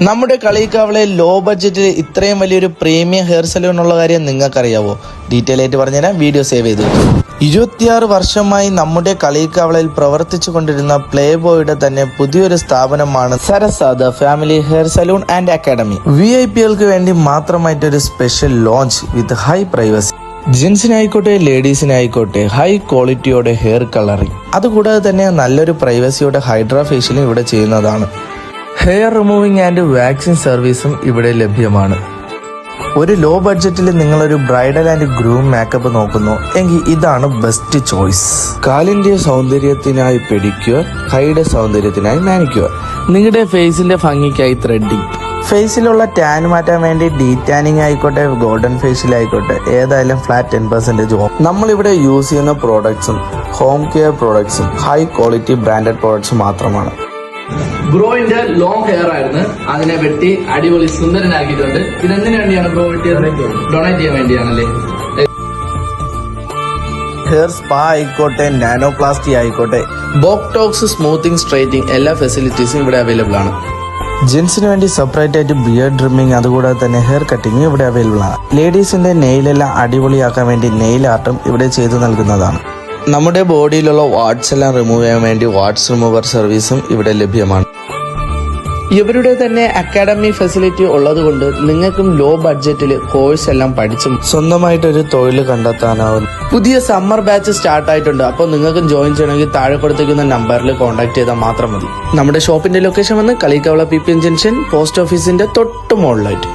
നമ്മുടെ കളിക്കാവളെ ലോ ബഡ്ജറ്റിൽ ഇത്രയും വലിയൊരു പ്രീമിയം ഹെയർ സലൂൺ ഉള്ള കാര്യം നിങ്ങൾക്കറിയാവോ? ഡീറ്റെയിൽ ആയിട്ട് പറഞ്ഞുതരാം, വീഡിയോ സേവ് ചെയ്ത് വെക്കും. 26 വർഷമായി നമ്മുടെ കളിക്കാവളയിൽ പ്രവർത്തിച്ചു കൊണ്ടിരുന്ന പ്ലേ ബോയുടെ തന്നെ പുതിയൊരു സ്ഥാപനമാണ് സരസാദ family hair salon and academy. VIP-കൾക്ക് വേണ്ടി മാത്രമായിട്ടൊരു special lounge with high privacy. ജെൻസിനായിക്കോട്ടെ ലേഡീസിനായിക്കോട്ടെ ഹൈ ക്വാളിറ്റിയോടെ ഹെയർ കളറിംഗ്, അതുകൂടാതെ തന്നെ നല്ലൊരു പ്രൈവസിയോടെ ഹൈഡ്രാ ഫേഷ്യലും ഇവിടെ ചെയ്യുന്നതാണ്. ഹെയർ റിമൂവിംഗ് ആൻഡ് വാക്സിംഗ് സർവീസും ഇവിടെ ലഭ്യമാണ്. ഒരു ലോ ബഡ്ജറ്റിൽ നിങ്ങളൊരു ബ്രൈഡൽ ആൻഡ് ഗ്രൂം മേക്കപ്പ് നോക്കുന്നു എങ്കിൽ ഇതാണ് ബെസ്റ്റ് ചോയ്സ്. കാലിന്റെ സൗന്ദര്യത്തിനായി പെഡിക്യൂർ, കൈയുടെ സൗന്ദര്യത്തിനായി മാനിക്യൂർ, നിങ്ങളുടെ ഫേസിന്റെ ഭംഗിക്കായി ത്രെഡിംഗ്, ഫേസിലുള്ള ടാൻ മാറ്റാൻ വേണ്ടി ഡീറ്റാനിങ് ആയിക്കോട്ടെ ഗോൾഡൻ ഫേഷ്യൽ ആയിക്കോട്ടെ, ഏതായാലും ഫ്ലാറ്റ് 10% ഓഫ്. നമ്മളിവിടെ യൂസ് ചെയ്യുന്ന പ്രോഡക്ട്സും ഹോം കെയർ പ്രോഡക്ട്സും ഹൈ ക്വാളിറ്റി ബ്രാൻഡഡ് പ്രോഡക്ട്സ് മാത്രമാണ്. ബ്രോയിന്റെ ലോങ് ഹെയർ ആയിരുന്നു, അതിനെ വെട്ടി അടിപൊളി സുന്ദരനാക്കിയിട്ടുണ്ട്. ഇതെന്തിനു വേണ്ടിയാണ് ബ്രോ വെട്ടിയത്? ഡൊണേറ്റ് ചെയ്യാൻ വേണ്ടിയാണല്ലേ. ഹെയർ സ്പാ ആയിക്കോട്ടെ, നാനോപ്ലാസ്റ്റി ആയിക്കോട്ടെ, ബോക്ടോക്സ്, സ്മൂത്തിങ്, സ്ട്രൈറ്റിംഗ് എല്ലാ ഫെസിലിറ്റീസും ഇവിടെ അവൈലബിൾ ആണ്. ജെൻസിന് വേണ്ടി സെപ്പറേറ്റ് ആയിട്ട് ബിയർഡ് ട്രിമ്മിങ്, അതുകൂടാതെ തന്നെ ഹെയർ കട്ടിങ് ഇവിടെ അവൈലബിൾ ആണ്. ലേഡീസിന്റെ നെയിലെല്ലാം അടിപൊളിയാക്കാൻ വേണ്ടി നെയിൽ ആർട്ടും ഇവിടെ ചെയ്തു നൽകുന്നതാണ്. നമ്മുടെ ബോഡിയിലുള്ള വാട്സ് എല്ലാം റിമൂവ് ചെയ്യാൻ വേണ്ടി വാട്സ് റിമൂവർ സർവീസും ഇവിടെ ലഭ്യമാണ്. ഇവരുടെ തന്നെ അക്കാഡമി ഫെസിലിറ്റി ഉള്ളതുകൊണ്ട് നിങ്ങൾക്കും ലോ ബഡ്ജറ്റിൽ കോഴ്സ് എല്ലാം പഠിച്ചും സ്വന്തമായിട്ടൊരു തൊഴിൽ കണ്ടെത്താനാവും. പുതിയ സമ്മർ ബാച്ച് സ്റ്റാർട്ട് ആയിട്ടുണ്ട്. അപ്പോൾ നിങ്ങൾക്കും ജോയിൻ ചെയ്യണമെങ്കിൽ താഴെ കൊടുത്തിരിക്കുന്ന നമ്പറിൽ കോൺടാക്ട് ചെയ്താൽ മാത്രം മതി. നമ്മുടെ ഷോപ്പിന്റെ ലൊക്കേഷൻ വന്ന് കളിക്കാവള PP ജംഗ്ഷൻ, പോസ്റ്റ് ഓഫീസിന്റെ തൊട്ട് മുകളിലായിട്ട്.